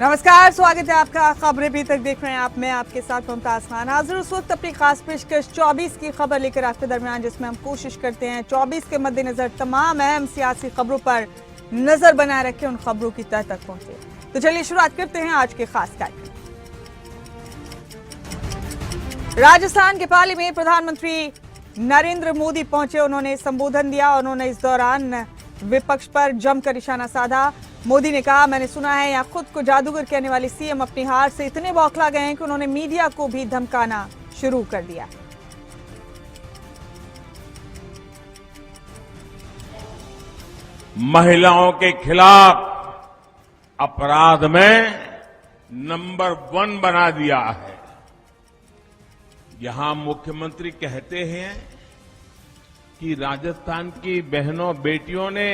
नमस्कार, स्वागत है आपका। खबरें अभी तक देख रहे हैं आप, मैं आपके साथ मुमताज खान हाजिर उस वक्त अपनी खास पेशकश 24 की खबर लेकर आपके दरमियान, जिसमें हम कोशिश करते हैं 24 के मद्देनजर तमाम अहम सियासी खबरों पर नजर बनाए रखें, उन खबरों की तह तक पहुंचे। तो चलिए शुरुआत करते हैं आज के खास कार्यक्रम। राजस्थान के पाली में प्रधानमंत्री नरेंद्र मोदी पहुंचे। उन्होंने संबोधन दिया। उन्होंने इस दौरान विपक्ष पर जमकर निशाना साधा। मोदी ने कहा, मैंने सुना है यहाँ खुद को जादूगर कहने वाले सीएम अपनी हार से इतने बौखला गए हैं कि उन्होंने मीडिया को भी धमकाना शुरू कर दिया। महिलाओं के खिलाफ अपराध में नंबर 1 बना दिया है। यहां मुख्यमंत्री कहते हैं कि राजस्थान की बहनों बेटियों ने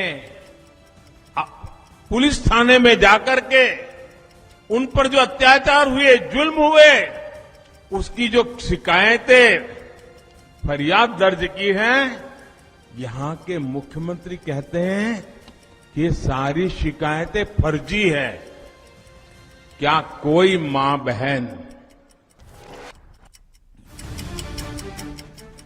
पुलिस थाने में जाकर के उन पर जो अत्याचार हुए, जुल्म हुए, उसकी जो शिकायतें, फरियाद दर्ज की हैं, यहां के मुख्यमंत्री कहते हैं कि ये सारी शिकायतें फर्जी है। क्या कोई मां बहन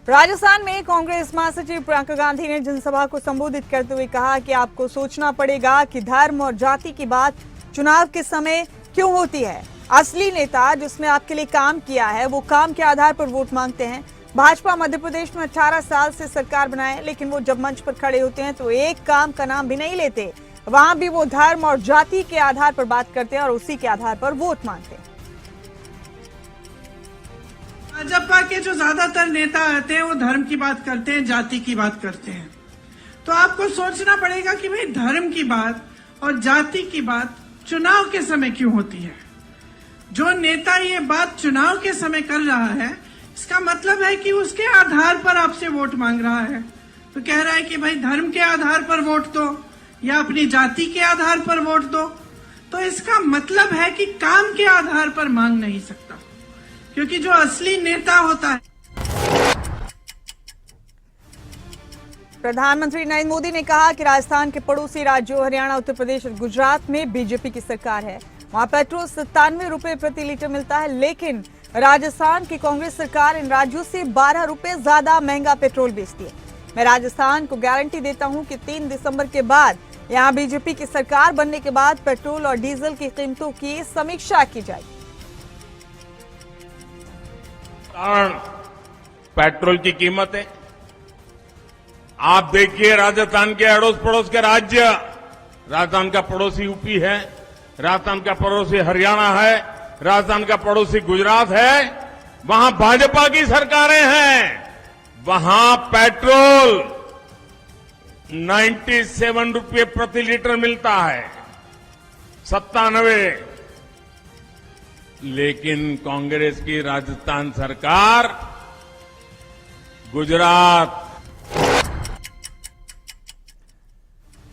राजस्थान में कांग्रेस महासचिव प्रियंका गांधी ने जनसभा को संबोधित करते हुए कहा कि आपको सोचना पड़ेगा कि धर्म और जाति की बात चुनाव के समय क्यों होती है। असली नेता जिसने आपके लिए काम किया है वो काम के आधार पर वोट मांगते हैं। भाजपा मध्य प्रदेश में 18 साल से सरकार बनाए, लेकिन वो जब मंच पर खड़े होते हैं तो एक काम का नाम भी नहीं लेते। वहां भी वो धर्म और जाति के आधार पर बात करते हैं और उसी के आधार पर वोट मांगते हैं। भाजपा के जो ज्यादातर नेता आते हैं वो धर्म की बात करते हैं, जाति की बात करते हैं। तो आपको सोचना पड़ेगा कि भाई धर्म की बात और जाति की बात चुनाव के समय क्यों होती है। जो नेता ये बात चुनाव के समय कर रहा है, इसका मतलब है कि उसके आधार पर आपसे वोट मांग रहा है। तो कह रहा है कि भाई धर्म के आधार पर वोट दो या अपनी जाति के आधार पर वोट दो, तो इसका मतलब है कि काम के आधार पर मांग नहीं सकता, क्योंकि जो असली नेता होता है। प्रधानमंत्री नरेंद्र मोदी ने कहा कि राजस्थान के पड़ोसी राज्यों हरियाणा, उत्तर प्रदेश और गुजरात में बीजेपी की सरकार है। वहां पेट्रोल 97 रुपए प्रति लीटर मिलता है, लेकिन राजस्थान की कांग्रेस सरकार इन राज्यों से 12 रुपए ज्यादा महंगा पेट्रोल बेचती है। मैं राजस्थान को गारंटी देता हूं कि 3 दिसंबर के बाद यहां बीजेपी की सरकार बनने के बाद पेट्रोल और डीजल की कीमतों की समीक्षा की जाएगी। कारण पेट्रोल की कीमत है। आप देखिए राजस्थान के अड़ोस पड़ोस के राज्य, राजस्थान का पड़ोसी यूपी है, राजस्थान का पड़ोसी हरियाणा है, राजस्थान का पड़ोसी गुजरात है, वहां भाजपा की सरकारें हैं। वहां पेट्रोल 97 रुपये प्रति लीटर मिलता है, 97। लेकिन कांग्रेस की राजस्थान सरकार, गुजरात।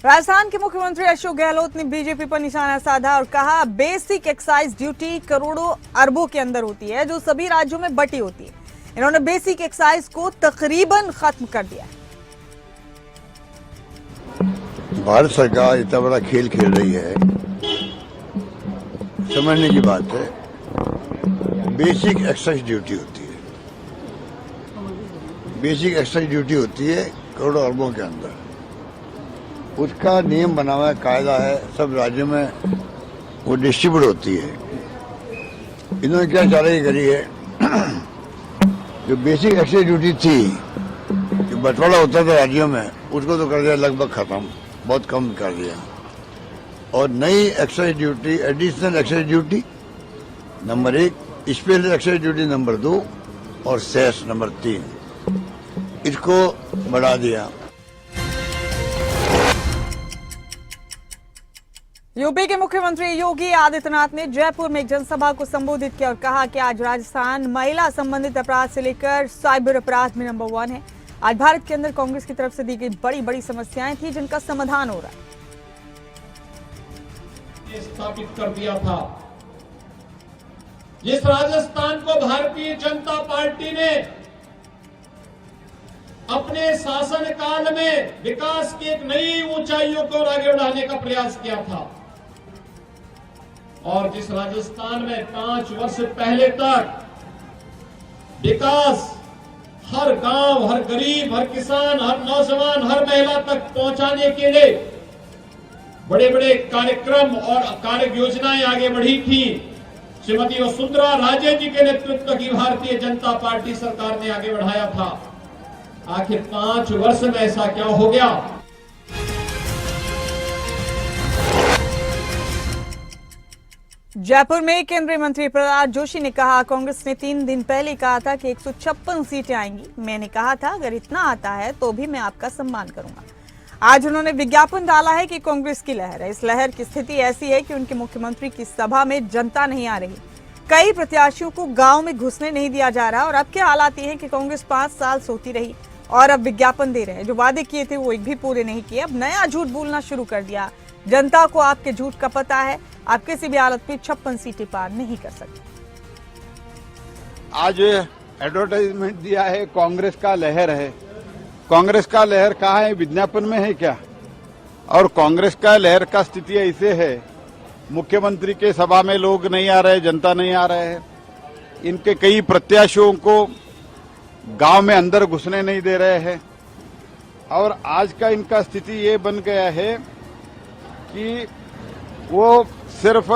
राजस्थान के मुख्यमंत्री अशोक गहलोत ने बीजेपी पर निशाना साधा और कहा, बेसिक एक्साइज ड्यूटी करोड़ों अरबों के अंदर होती है, जो सभी राज्यों में बटी होती है। इन्होंने बेसिक एक्साइज को तकरीबन खत्म कर दिया। भारत सरकार इतना बड़ा खेल खेल रही है, समझने की बात है। बेसिक एक्साइज ड्यूटी होती है, बेसिक एक्साइज ड्यूटी होती है करोड़ों अरबों के अंदर। उसका नियम बना हुआ है, कायदा है, सब राज्यों में वो डिस्ट्रीब्यूट होती है। इन्होंने क्या चालाकी करी है, जो बेसिक एक्साइज ड्यूटी थी, जो बंटवारा होता था राज्यों में, उसको तो कर दिया लगभग खत्म, बहुत कम कर दिया। और नई excise duty, additional excise duty number 1, special excise duty number 2 और सेस नंबर 3, इसको बढ़ा दिया। यूपी के मुख्यमंत्री योगी आदित्यनाथ ने जयपुर में एक जनसभा को संबोधित किया और कहा कि आज राजस्थान महिला संबंधित अपराध से लेकर साइबर अपराध में नंबर 1 है। आज भारत के अंदर कांग्रेस की तरफ से दी गई बड़ी बड़ी समस्याएं थी, जिनका समाधान हो रहा है। स्थापित कर दिया था। जिस राजस्थान को भारतीय जनता पार्टी ने अपने शासनकाल में विकास की एक नई ऊंचाइयों को आगे बढ़ाने का प्रयास किया था, और जिस राजस्थान में 5 वर्ष पहले तक विकास हर गांव, हर गरीब, हर किसान, हर नौजवान, हर महिला तक पहुंचाने के लिए बड़े बड़े कार्यक्रम और कार्य योजनाएं आगे बढ़ी थी, श्रीमती वसुंधरा राजे जी के नेतृत्व की भारतीय जनता पार्टी सरकार ने आगे बढ़ाया था। आखिर 5 वर्ष में ऐसा क्या हो गया? जयपुर में केंद्रीय मंत्री प्रहलाद जोशी ने कहा, कांग्रेस ने 3 दिन पहले कहा था कि 156 सीटें आएंगी। मैंने कहा था अगर इतना आता है तो भी मैं आपका सम्मान करूंगा। आज उन्होंने विज्ञापन डाला है कि कांग्रेस की लहर है। इस लहर की स्थिति ऐसी है कि उनके मुख्यमंत्री की सभा में जनता नहीं आ रही, कई प्रत्याशियों को गांव में घुसने नहीं दिया जा रहा और अब के हालात ये है कि कांग्रेस 5 साल सोती रही और अब विज्ञापन दे रहे हैं। जो वादे किए थे वो एक भी पूरे नहीं किए, अब नया झूठ बोलना शुरू कर दिया। जनता को आपके झूठ का पता है, आप किसी भी हालत में 56 सीटें पार नहीं कर सकते। आज एडवर्टाइजमेंट दिया है कांग्रेस का लहर है। कांग्रेस का लहर कहाँ है? विज्ञापन में है क्या? और कांग्रेस का लहर का स्थिति ऐसे है, मुख्यमंत्री के सभा में लोग नहीं आ रहे, जनता नहीं आ रहे हैं। इनके कई प्रत्याशियों को गांव में अंदर घुसने नहीं दे रहे हैं और आज का इनका स्थिति ये बन गया है कि वो सिर्फ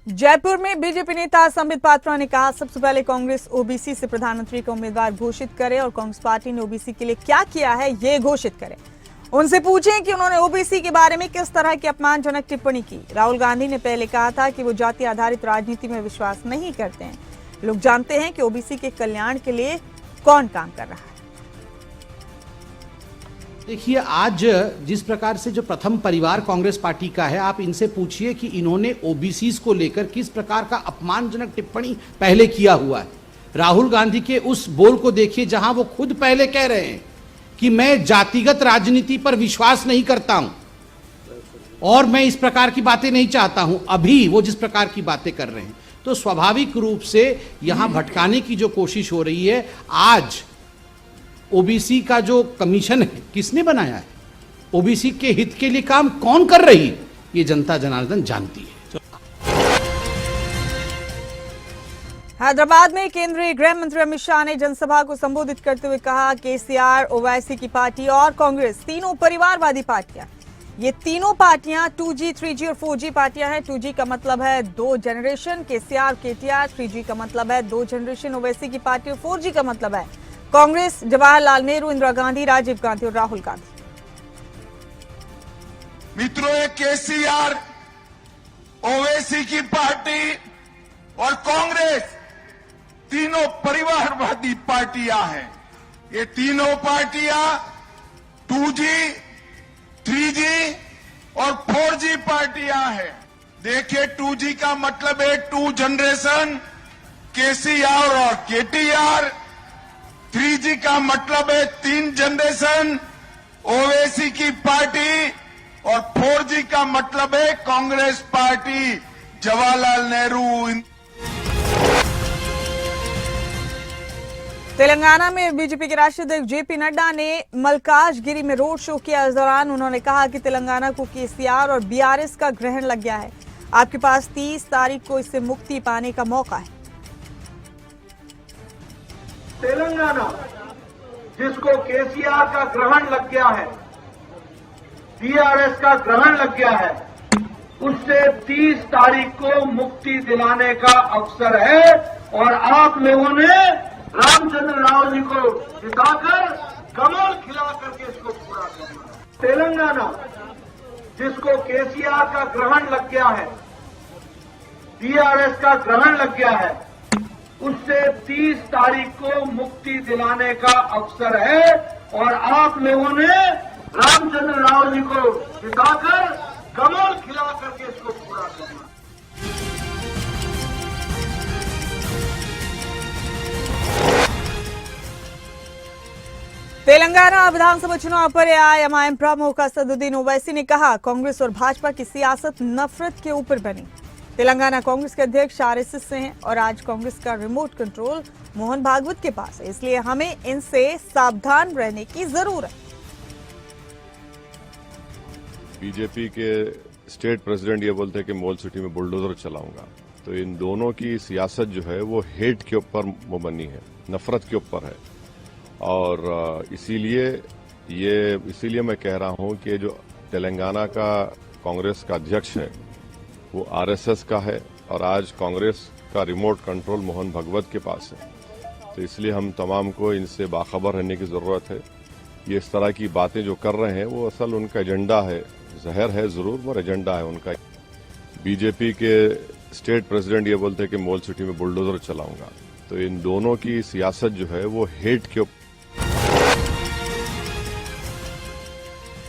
जयपुर में बीजेपी नेता संबित पात्रा ने कहा, सबसे पहले कांग्रेस ओबीसी से प्रधानमंत्री का उम्मीदवार घोषित करे और कांग्रेस पार्टी ने ओबीसी के लिए क्या किया है ये घोषित करे। उनसे पूछें कि उन्होंने ओबीसी के बारे में किस तरह की अपमानजनक टिप्पणी की। राहुल गांधी ने पहले कहा था कि वो जाति आधारित राजनीति में विश्वास नहीं करते हैं। लोग जानते हैं कि ओबीसी के कल्याण के लिए कौन काम कर रहा है। देखिए, आज जिस प्रकार से जो प्रथम परिवार कांग्रेस पार्टी का है, आप इनसे पूछिए कि इन्होंने ओबीसी को लेकर किस प्रकार का अपमानजनक टिप्पणी पहले किया हुआ है। राहुल गांधी के उस बोल को देखिए जहां वो खुद पहले कह रहे हैं कि मैं जातिगत राजनीति पर विश्वास नहीं करता हूं और मैं इस प्रकार की बातें नहीं चाहता हूं। अभी वो जिस प्रकार की बातें कर रहे हैं, तो स्वाभाविक रूप से यहां भटकाने की जो कोशिश हो रही है। आज ओबीसी का जो कमीशन है किसने बनाया है? ओबीसी के हित के लिए काम कौन कर रही है? ये जनता जनार्दन जानती है। हैदराबाद में केंद्रीय गृह मंत्री अमित शाह ने जनसभा को संबोधित करते हुए कहा, केसीआर, ओवैसी की पार्टी और कांग्रेस तीनों परिवारवादी पार्टियां। ये तीनों पार्टियां 2G, 3G और 4G पार्टियां हैं। 2G का मतलब है 2 जनरेशन, केसीआर, केटीआर। 3G का मतलब है 2 जनरेशन ओवैसी की पार्टी और 4G का मतलब है कांग्रेस, जवाहरलाल नेहरू, इंदिरा गांधी, राजीव गांधी और राहुल गांधी। मित्रों, ये केसीआर, ओवैसी की पार्टी और कांग्रेस तीनों परिवारवादी पार्टियां हैं। ये तीनों पार्टियां 2G, 3G और 4G पार्टियां हैं। देखिए, 2G का मतलब है 2 जनरेशन, केसीआर और केटीआर। 3G का मतलब है 3 जनरेशन, ओवैसी की पार्टी। और 4G का मतलब है कांग्रेस पार्टी, जवाहरलाल नेहरू। तेलंगाना में बीजेपी के राष्ट्रीय अध्यक्ष जेपी नड्डा ने मलकाजगिरी में रोड शो किया। इस दौरान उन्होंने कहा कि तेलंगाना को केसीआर और बीआरएस का ग्रहण लग गया है। आपके पास 30 तारीख को इससे मुक्ति पाने का मौका है। तेलंगाना जिसको केसीआर का ग्रहण लग गया है, बीआरएस का ग्रहण लग गया है, उससे 30 तारीख को मुक्ति दिलाने का अवसर है और आप लोगों ने रामचंद्र राव जी को जिताकर कमल खिला करके इसको पूरा करना। तेलंगाना जिसको केसीआर का ग्रहण लग गया है, बीआरएस का ग्रहण लग गया है, उससे 30 तारीख को मुक्ति दिलाने का अवसर है और आप लोगों ने रामचंद्र राव जी को जिताकर कमल खिला करके इसको पूरा करना। तेलंगाना विधानसभा चुनाव पर एआईएमआईएम प्रमुख असदुद्दीन ओवैसी ने कहा, कांग्रेस और भाजपा की सियासत नफरत के ऊपर बनी। तेलंगाना कांग्रेस के अध्यक्ष आरएसएस से हैं और आज कांग्रेस का रिमोट कंट्रोल मोहन भागवत के पास है, इसलिए हमें इनसे सावधान रहने की जरूरत है। बीजेपी के स्टेट प्रेसिडेंट ये बोलते हैं कि मॉल सिटी में बुलडोजर चलाऊंगा, तो इन दोनों की सियासत जो है वो हेट के ऊपर मुबनी है, नफरत के ऊपर है। और इसीलिए मैं कह रहा हूं कि जो तेलंगाना का कांग्रेस का अध्यक्ष है वो आरएसएस का है और आज कांग्रेस का रिमोट कंट्रोल मोहन भगवत के पास है। तो इसलिए हम तमाम को इनसे बाखबर रहने की जरूरत है। ये इस तरह की बातें जो कर रहे हैं वो असल उनका एजेंडा है, जहर है जरूर पर एजेंडा है उनका। बीजेपी के स्टेट प्रेसिडेंट ये बोलते हैं कि मॉल सिटी में बुलडोजर चलाऊंगा, तो इन दोनों की सियासत जो है वो हेट के ऊपर।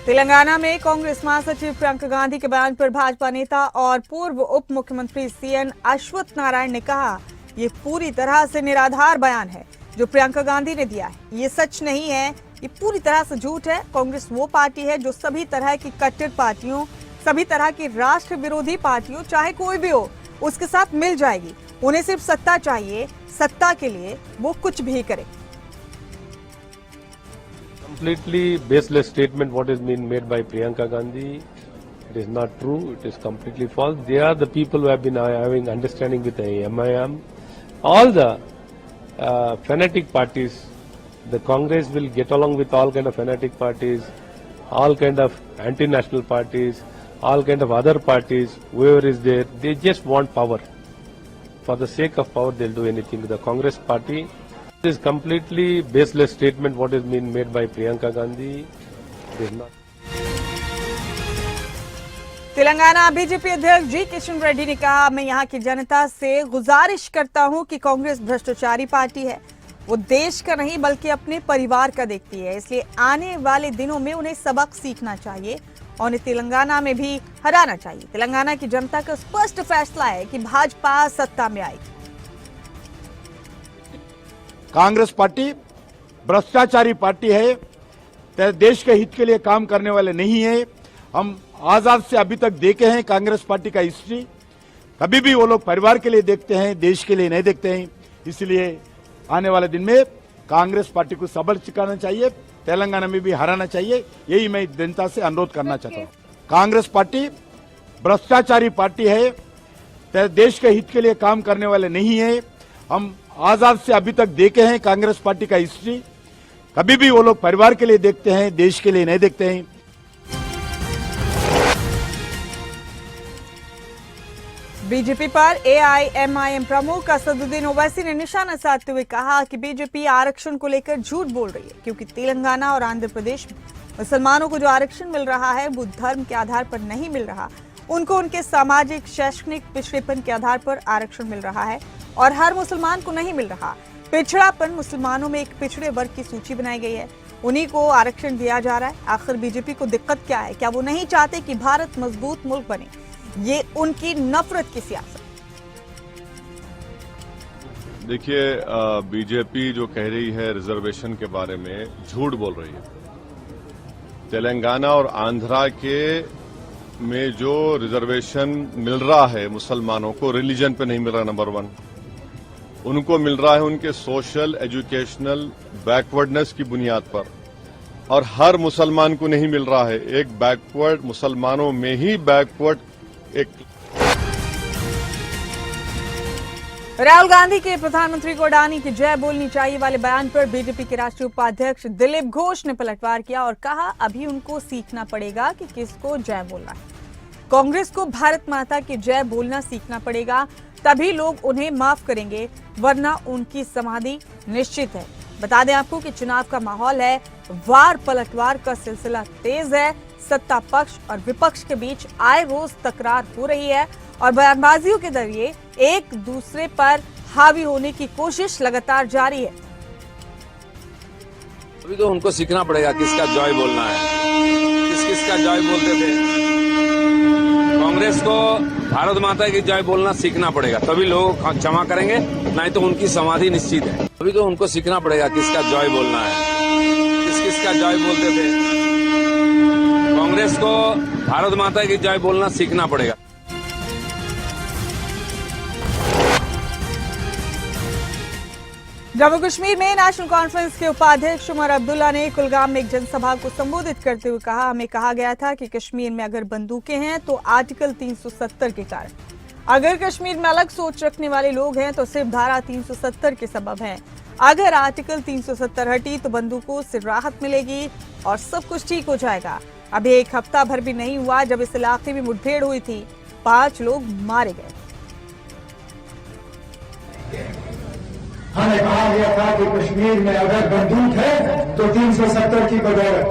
तेलंगाना में कांग्रेस महासचिव प्रियंका गांधी के बयान पर भाजपा नेता और पूर्व उप मुख्यमंत्री सीएन अश्वत्थ नारायण ने कहा, ये पूरी तरह से निराधार बयान है जो प्रियंका गांधी ने दिया है। ये सच नहीं है, ये पूरी तरह से झूठ है। कांग्रेस वो पार्टी है जो सभी तरह की कट्टर पार्टियों, सभी तरह की राष्ट्र विरोधी पार्टियों, चाहे कोई भी हो, उसके साथ मिल जाएगी। उन्हें सिर्फ सत्ता चाहिए, सत्ता के लिए वो कुछ भी करे। Completely baseless statement what is being made by Priyanka Gandhi. It is not true. It is completely false. They are the people who have been having understanding with the MIM. All the fanatic parties, the Congress will get along with all kind of fanatic parties, all kind of anti-national parties, all kind of other parties, whoever is there. They just want power. For the sake of power, they'll do anything. The Congress party. It is completely baseless statement what is being made by Priyanka Gandhi. It is not. Telangana BJP अध्यक्ष जी किशन रेड्डी ने कहा, मैं यहाँ की जनता से गुजारिश करता हूँ कि कांग्रेस भ्रष्टाचारी पार्टी है। वो देश का नहीं बल्कि अपने परिवार का देखती है, इसलिए आने वाले दिनों में उन्हें सबक सीखना चाहिए और उन्हें तेलंगाना में भी हराना चाहिए। तेलंगाना की जनता का स्पष्ट फैसला है कि भाजपा सत्ता में आएगी। कांग्रेस पार्टी भ्रष्टाचारी पार्टी है, देश के हित के लिए काम करने वाले नहीं है। हम आजाद से अभी तक देखे हैं कांग्रेस पार्टी का हिस्ट्री, कभी भी वो लोग परिवार के लिए देखते हैं, देश के लिए नहीं देखते हैं। इसलिए आने वाले दिन में कांग्रेस पार्टी को सबक सिखाना चाहिए, तेलंगाना में भी हराना चाहिए। यही मैं जनता से अनुरोध करना चाहता हूँ। कांग्रेस पार्टी भ्रष्टाचारी पार्टी है, देश के हित के लिए काम करने वाले नहीं है। हम आजाद से अभी तक देखे हैं कांग्रेस पार्टी का हिस्ट्री, कभी भी वो लोग परिवार के लिए देखते हैं, देश के लिए नहीं देखते हैं। बीजेपी पर एआईएमआईएम प्रमुख असदुद्दीन ओवैसी ने निशाना साधते हुए कहा कि बीजेपी आरक्षण को लेकर झूठ बोल रही है, क्योंकि तेलंगाना और आंध्र प्रदेश में मुसलमानों को जो आरक्षण मिल रहा है वो धर्म के आधार पर नहीं मिल रहा। उनको उनके सामाजिक शैक्षणिक पिछड़ेपन के आधार पर आरक्षण मिल रहा है और हर मुसलमान को नहीं मिल रहा। पिछड़ापन मुसलमानों में एक पिछड़े वर्ग की सूची बनाई गई है, उन्हीं को आरक्षण दिया जा रहा है। आखिर बीजेपी को दिक्कत क्या है? क्या वो नहीं चाहते कि भारत मजबूत मुल्क बने? ये उनकी नफरत की सियासत। देखिए, बीजेपी जो कह रही है रिजर्वेशन के बारे में, झूठ बोल रही है। तेलंगाना और आंध्रा के में जो रिजर्वेशन मिल रहा है मुसलमानों को, रिलीजन पे नहीं मिल रहा। नंबर 1, उनको मिल रहा है उनके सोशल एजुकेशनल बैकवर्डनेस की बुनियाद पर, और हर मुसलमान को नहीं मिल रहा है। एक बैकवर्ड मुसलमानों में ही बैकवर्ड एक। राहुल गांधी के प्रधानमंत्री को अडानी की जय बोलनी चाहिए वाले बयान पर बीजेपी के राष्ट्रीय उपाध्यक्ष दिलीप घोष ने पलटवार किया और कहा, अभी उनको सीखना पड़ेगा कि किसको जय बोलना है। कांग्रेस को भारत माता की जय बोलना सीखना पड़ेगा, तभी लोग उन्हें माफ करेंगे, वरना उनकी समाधि निश्चित है। बता दें आपको कि चुनाव का माहौल है, वार पलटवार का सिलसिला तेज है। सत्ता पक्ष और विपक्ष के बीच आए रोज तकरार हो रही है और बयानबाजियों के जरिए एक दूसरे पर हावी होने की कोशिश लगातार जारी है। अभी तो उनको सीखना पड़ेगा किसका जय बोलना है, किसका जय बोलते थे। कांग्रेस को भारत माता की जय बोलना सीखना पड़ेगा, तभी लोग क्षमा करेंगे, नहीं तो उनकी समाधि निश्चित है। अभी तो उनको सीखना पड़ेगा किसका जय बोलना है, किसका जय बोलते थे। कांग्रेस को भारत माता की जय बोलना सीखना पड़ेगा। जम्मू कश्मीर में नेशनल कॉन्फ्रेंस के उपाध्यक्ष उमर अब्दुल्ला ने कुलगाम में एक जनसभा को संबोधित करते हुए कहा, हमें कहा गया था कि कश्मीर में अगर बंदूकें हैं तो आर्टिकल 370 के कारण, अगर कश्मीर में अलग सोच रखने वाले लोग हैं तो सिर्फ धारा 370 के सबब है। अगर आर्टिकल 370 हटी तो बंदूकों से राहत मिलेगी और सब कुछ ठीक हो जाएगा। अभी एक हफ्ता भर भी नहीं हुआ जब इस इलाके में मुठभेड़ हुई थी, 5 लोग मारे गए। हमें कहा गया था कि कश्मीर में अगर बंदूक है तो 370 की बदौलत,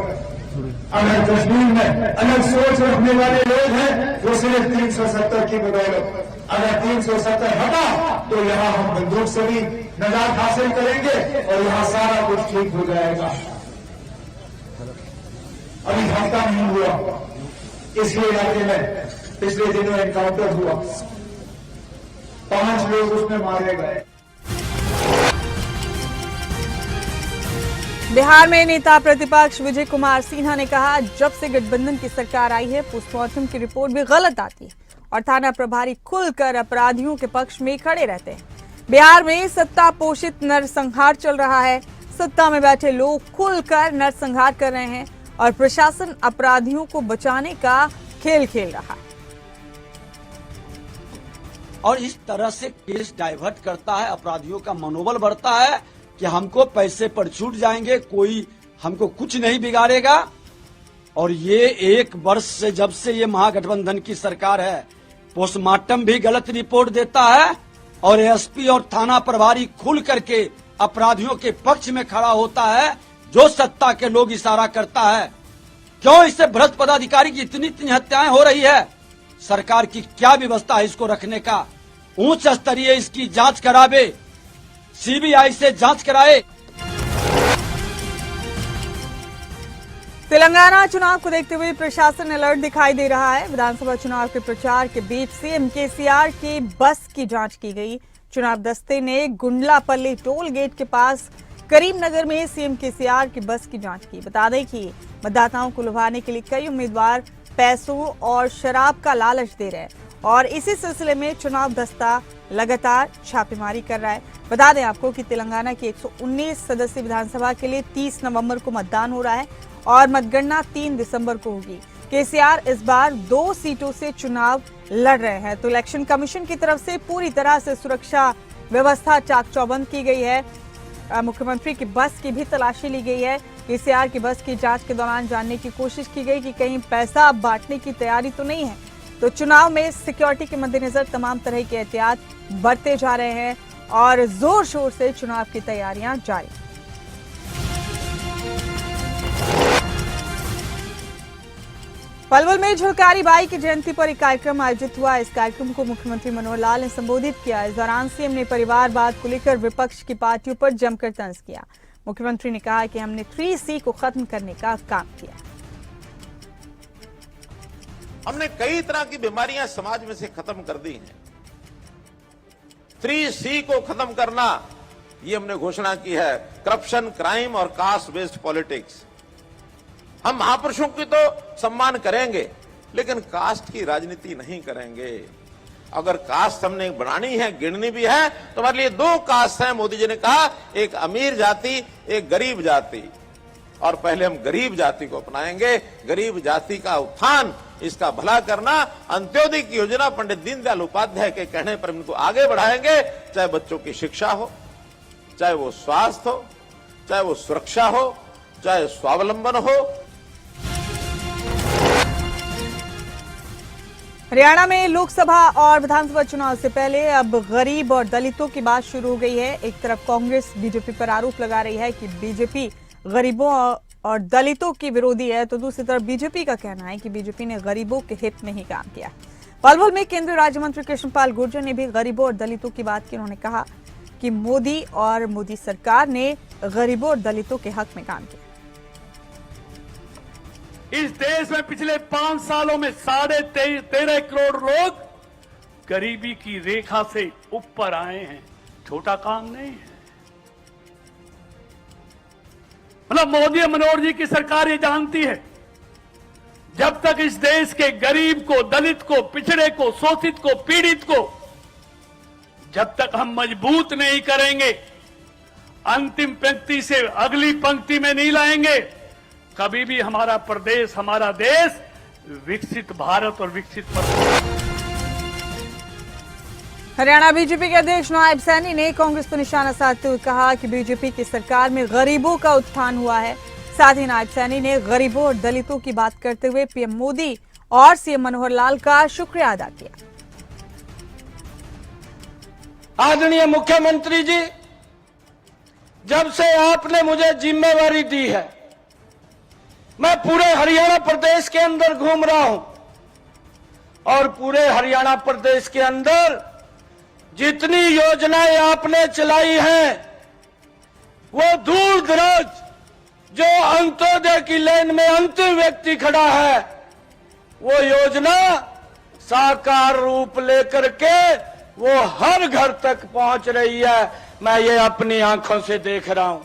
अगर कश्मीर में अलग सोच रखने वाले लोग हैं वो सिर्फ 370 की बदौलत, अगर 370 हटा तो यहाँ हम बंदूक से भी नजात हासिल करेंगे और यहाँ सारा कुछ ठीक हो जाएगा। अभी हफ्ता नहीं हुआ, इसलिए इलाके में पिछले दिनों एनकाउंटर हुआ, 5 लोग उसमें मारे गए। बिहार में नेता प्रतिपक्ष विजय कुमार सिन्हा ने कहा, जब से गठबंधन की सरकार आई है पोस्टमार्टम की रिपोर्ट भी गलत आती है और थाना प्रभारी खुलकर अपराधियों के पक्ष में खड़े रहते हैं। बिहार में सत्ता पोषित नरसंहार चल रहा है। सत्ता में बैठे लोग खुलकर नरसंहार कर रहे हैं और प्रशासन अपराधियों को बचाने का खेल खेल रहा है और इस तरह से केस डाइवर्ट करता है। अपराधियों का मनोबल बढ़ता है कि हमको पैसे पर छूट जाएंगे, कोई हमको कुछ नहीं बिगाड़ेगा। और ये 1 वर्ष से जब से ये महागठबंधन की सरकार है, पोस्टमार्टम भी गलत रिपोर्ट देता है और एसपी और थाना प्रभारी खुल करके अपराधियों के पक्ष में खड़ा होता है। जो सत्ता के लोग इशारा करता है, क्यों इससे भ्रष्ट पदाधिकारी की इतनी हत्याएं हो रही है? सरकार की क्या व्यवस्था है इसको रखने का? उच्च स्तरीय इसकी जांच करावे, सीबीआई से जांच कराए। तेलंगाना चुनाव को देखते हुए प्रशासन अलर्ट दिखाई दे रहा है। विधानसभा चुनाव के प्रचार के बीच सीएम केसीआर की बस की जांच की गई। चुनाव दस्ते ने गुंडलापल्ली टोल गेट के पास करीमनगर में सीएम केसीआर की बस की जांच की। बता दें कि मतदाताओं को लुभाने के लिए कई उम्मीदवार पैसों और शराब का लालच दे रहे हैं और इसी सिलसिले में चुनाव दस्ता लगातार छापेमारी कर रहा है। बता दें आपको कि तेलंगाना की 119 सदस्यीय विधानसभा के लिए 30 नवंबर को मतदान हो रहा है और मतगणना 3 दिसंबर को होगी। केसीआर इस बार 2 सीटों से चुनाव लड़ रहे हैं, तो इलेक्शन कमीशन की तरफ से पूरी तरह से सुरक्षा व्यवस्था चाक चौबंद की गई है। मुख्यमंत्री की बस की भी तलाशी ली गई है। केसीआर की बस की जांच के दौरान जानने की कोशिश की गई कि कहीं पैसा बांटने की तैयारी तो नहीं है। तो चुनाव में सिक्योरिटी के मद्देनजर तमाम तरह के एहतियात बरते जा रहे हैं और जोर शोर से चुनाव की तैयारियां जारी। पलवल में झुलकारी बाई की जयंती पर एक कार्यक्रम आयोजित हुआ। इस कार्यक्रम को मुख्यमंत्री मनोहर लाल ने संबोधित किया। इस दौरान सीएम ने परिवारवाद को लेकर विपक्ष की पार्टियों पर जमकर तंज किया। मुख्यमंत्री ने कहा कि हमने 3C को खत्म करने का काम किया। हमने कई तरह की बीमारियां समाज में से खत्म कर दी हैं। 3C को खत्म करना, ये हमने घोषणा की है। करप्शन, क्राइम और कास्ट बेस्ड पॉलिटिक्स। हम महापुरुषों की तो सम्मान करेंगे, लेकिन कास्ट की राजनीति नहीं करेंगे। अगर कास्ट हमने बनानी है, गिननी भी है, तो हमारे लिए 2 कास्ट हैं। मोदी जी ने कहा, एक अमीर जाति, एक गरीब जाति। और पहले हम गरीब जाति को अपनाएंगे। गरीब जाति का उत्थान, इसका भला करना, अंत्योदय की योजना पंडित दीनदयाल उपाध्याय के कहने पर इनको आगे बढ़ाएंगे। चाहे बच्चों की शिक्षा हो, चाहे वो स्वास्थ्य हो, चाहे वो सुरक्षा हो, चाहे स्वावलंबन हो। हरियाणा में लोकसभा और विधानसभा चुनाव से पहले अब गरीब और दलितों की बात शुरू हो गई है। एक तरफ कांग्रेस बीजेपी पर आरोप लगा रही है कि बीजेपी गरीबों और दलितों की विरोधी है, तो दूसरी तरफ बीजेपी का कहना है कि बीजेपी ने गरीबों के हित में ही काम किया। पलवल में केंद्रीय राज्य मंत्री कृष्णपाल गुर्जर ने भी गरीबों और दलितों की बात की। उन्होंने कहा कि मोदी और मोदी सरकार ने गरीबों और दलितों के हक में काम किया। इस देश में पिछले 5 सालों में 13.5 करोड़ लोग गरीबी की रेखा से ऊपर आए हैं। छोटा काम नहीं है। मतलब मोदी और मनोहर जी की सरकार ये जानती है, जब तक इस देश के गरीब को, दलित को, पिछड़े को, शोषित को, पीड़ित को जब तक हम मजबूत नहीं करेंगे, अंतिम पंक्ति से अगली पंक्ति में नहीं लाएंगे, कभी भी हमारा प्रदेश, हमारा देश विकसित भारत और विकसित प्रदेश। हरियाणा बीजेपी के अध्यक्ष नायब सैनी ने कांग्रेस पर निशाना साधते हुए कहा कि बीजेपी की सरकार में गरीबों का उत्थान हुआ है। साथ ही नायब सैनी ने गरीबों और दलितों की बात करते हुए पीएम मोदी और सीएम मनोहर लाल का शुक्रिया अदा किया। आदरणीय मुख्यमंत्री जी, जब से आपने मुझे जिम्मेवारी दी है, मैं पूरे हरियाणा प्रदेश के अंदर घूम रहा हूं और पूरे हरियाणा प्रदेश के अंदर जितनी योजनाएं आपने चलाई हैं, वो दूर दराज जो अंत्योदय की लाइन में अंतिम व्यक्ति खड़ा है, वो योजना साकार रूप लेकर के वो हर घर तक पहुंच रही है। मैं ये अपनी आंखों से देख रहा हूं।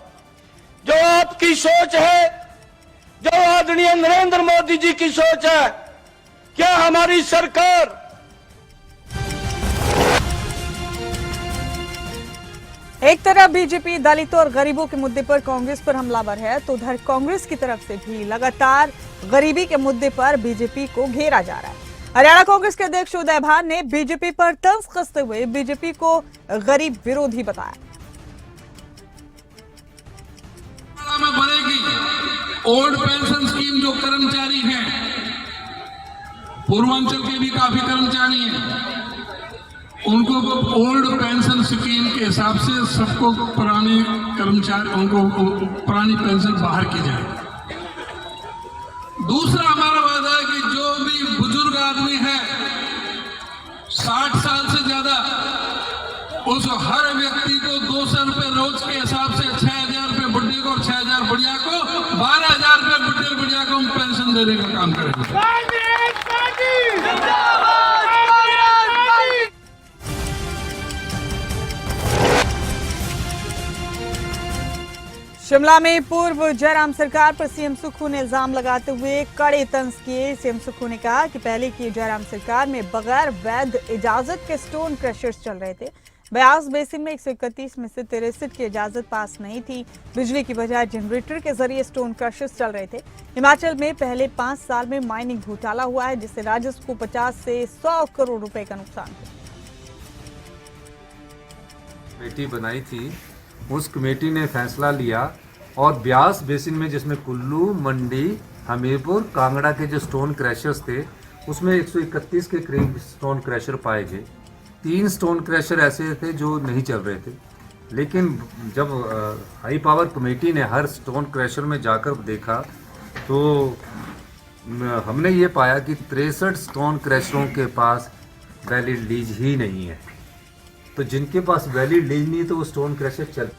जो आपकी सोच है, जो आदरणीय नरेंद्र मोदी जी की सोच है, क्या हमारी सरकार एक तरफ बीजेपी दलितों और गरीबों के मुद्दे पर कांग्रेस पर हमलावर है, तो उधर कांग्रेस की तरफ से भी लगातार गरीबी के मुद्दे पर बीजेपी को घेरा जा रहा है। हरियाणा कांग्रेस के अध्यक्ष उदय भान ने बीजेपी पर तंज कसते हुए बीजेपी को गरीब विरोधी बताया। में बढ़ेगी ओल्ड पेंशन स्कीम, जो कर्मचारी हैं, पूर्वांचल के भी काफी कर्मचारी हैं, उनको ओल्ड पेंशन स्कीम के हिसाब से सबको पुराने कर्मचारी, उनको पुरानी पेंशन बाहर की जाए। दूसरा हमारा वादा है कि जो भी बुजुर्ग आदमी है 60 साल से ज्यादा, उस हर व्यक्ति को 200 रुपए रोज के हिसाब से 6,000 रुपए बुढ़े को और 6,000 बुढ़िया को 12,000 रुपए बुढ़े बुढ़िया को हम पेंशन देने का काम करेंगे। शिमला में पूर्व जयराम सरकार पर सीएम सुक्खू ने इल्जाम लगाते हुए कड़े तंज किए। सीएम सुक्खू ने कहा कि पहले की जयराम सरकार में बगैर वैध इजाजत के स्टोन क्रशर्स चल रहे थे। ब्यास बेसिन में 131 में से 63 की इजाजत पास नहीं थी। बिजली की बजाय जनरेटर के जरिए स्टोन क्रशर्स चल रहे थे। हिमाचल में पहले 5 साल में माइनिंग घोटाला हुआ है, जिससे राजस्व को 50 से 100 करोड़ रुपए का नुकसान हुआ। कमेटी बनाई थी, उस कमेटी ने फैसला लिया और ब्यास बेसिन में, जिसमें कुल्लू, मंडी, हमीरपुर, कांगड़ा के जो स्टोन क्रैशर्स थे, उसमें 131 के करीब स्टोन क्रैशर पाए गए। 3 स्टोन क्रैशर ऐसे थे जो नहीं चल रहे थे। लेकिन जब हाई पावर कमेटी ने हर स्टोन क्रैशर में जाकर देखा तो हमने ये पाया कि 63 स्टोन क्रैशरों के पास वैलिड लीज ही नहीं है। तो जिनके पास वैलिड लीज नहीं तो वो स्टोन क्रशर चल।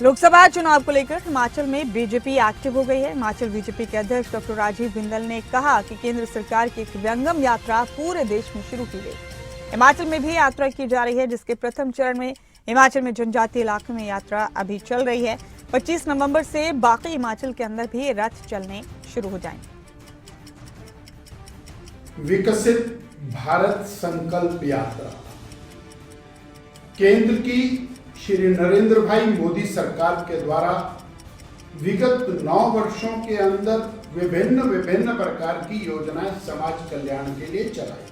लोकसभा चुनाव को लेकर हिमाचल में बीजेपी एक्टिव हो गई है। हिमाचल बीजेपी के अध्यक्ष डॉक्टर राजीव बिंदल ने कहा कि केंद्र सरकार की एक व्यंगम यात्रा पूरे देश में शुरू की गई। हिमाचल में भी यात्रा की जा रही है, जिसके प्रथम चरण में हिमाचल में जनजातीय इलाकों में यात्रा अभी चल रही है। 25 नवंबर से बाकी हिमाचल के अंदर भी रथ चलने शुरू हो जाएंगे। विकसित भारत संकल्प यात्रा केंद्र की श्री नरेंद्र भाई मोदी सरकार के द्वारा विगत 9 वर्षों के अंदर विभिन्न प्रकार की योजनाएं समाज कल्याण के लिए चलाई,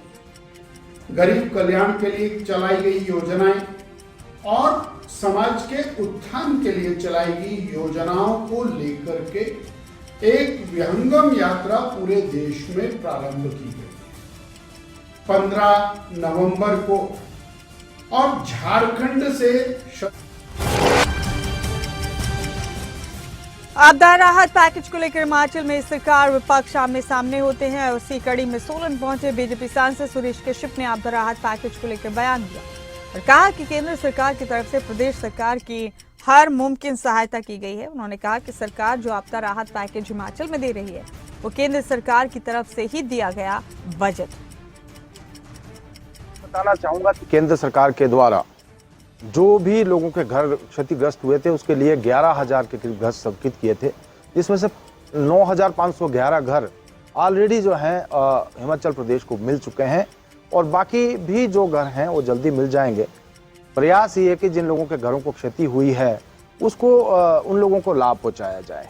गरीब कल्याण के लिए चलाई गई योजनाएं और समाज के उत्थान के लिए चलाई गई योजनाओं को लेकर के एक विहंगम यात्रा पूरे देश में प्रारंभ की गई। 15 नवंबर को और झारखंड से आपदा राहत पैकेज को लेकर हिमाचल में सरकार विपक्ष आमने सामने होते हैं। उसी कड़ी में सोलन पहुंचे बीजेपी सांसद सुरेश कश्यप ने आपदा राहत पैकेज को लेकर बयान दिया और कहा कि केंद्र सरकार की तरफ से प्रदेश सरकार की हर मुमकिन सहायता की गई है। उन्होंने कहा कि सरकार जो आपदा राहत पैकेज हिमाचल में दे रही है वो केंद्र सरकार की तरफ से ही दिया गया बजट। बताना चाहूंगा कि केंद्र सरकार के द्वारा जो भी लोगों के घर क्षतिग्रस्त हुए थे उसके लिए 11,000 के करीब घर स्वीकृत किए थे, जिसमें से 9,511 घर ऑलरेडी जो हैं हिमाचल प्रदेश को मिल चुके हैं और बाकी भी जो घर हैं वो जल्दी मिल जाएंगे। प्रयास ये है कि जिन लोगों के घरों को क्षति हुई है उसको उन लोगों को लाभ पहुंचाया जाए।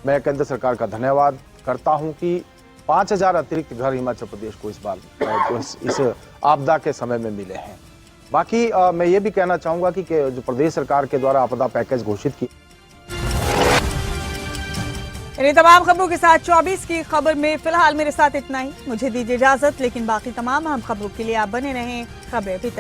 मैं केंद्र सरकार का धन्यवाद करता हूं कि 5000 अतिरिक्त घर हिमाचल प्रदेश को इस बार इस आपदा के समय में मिले हैं। बाकी मैं ये भी कहना चाहूंगा कि जो प्रदेश सरकार के द्वारा आपदा पैकेज घोषित किया। इन तमाम खबरों के साथ 24 की खबर में फिलहाल मेरे साथ इतना ही। मुझे दीजिए इजाजत, लेकिन बाकी तमाम अहम खबरों के लिए आप बने रहें खबरें।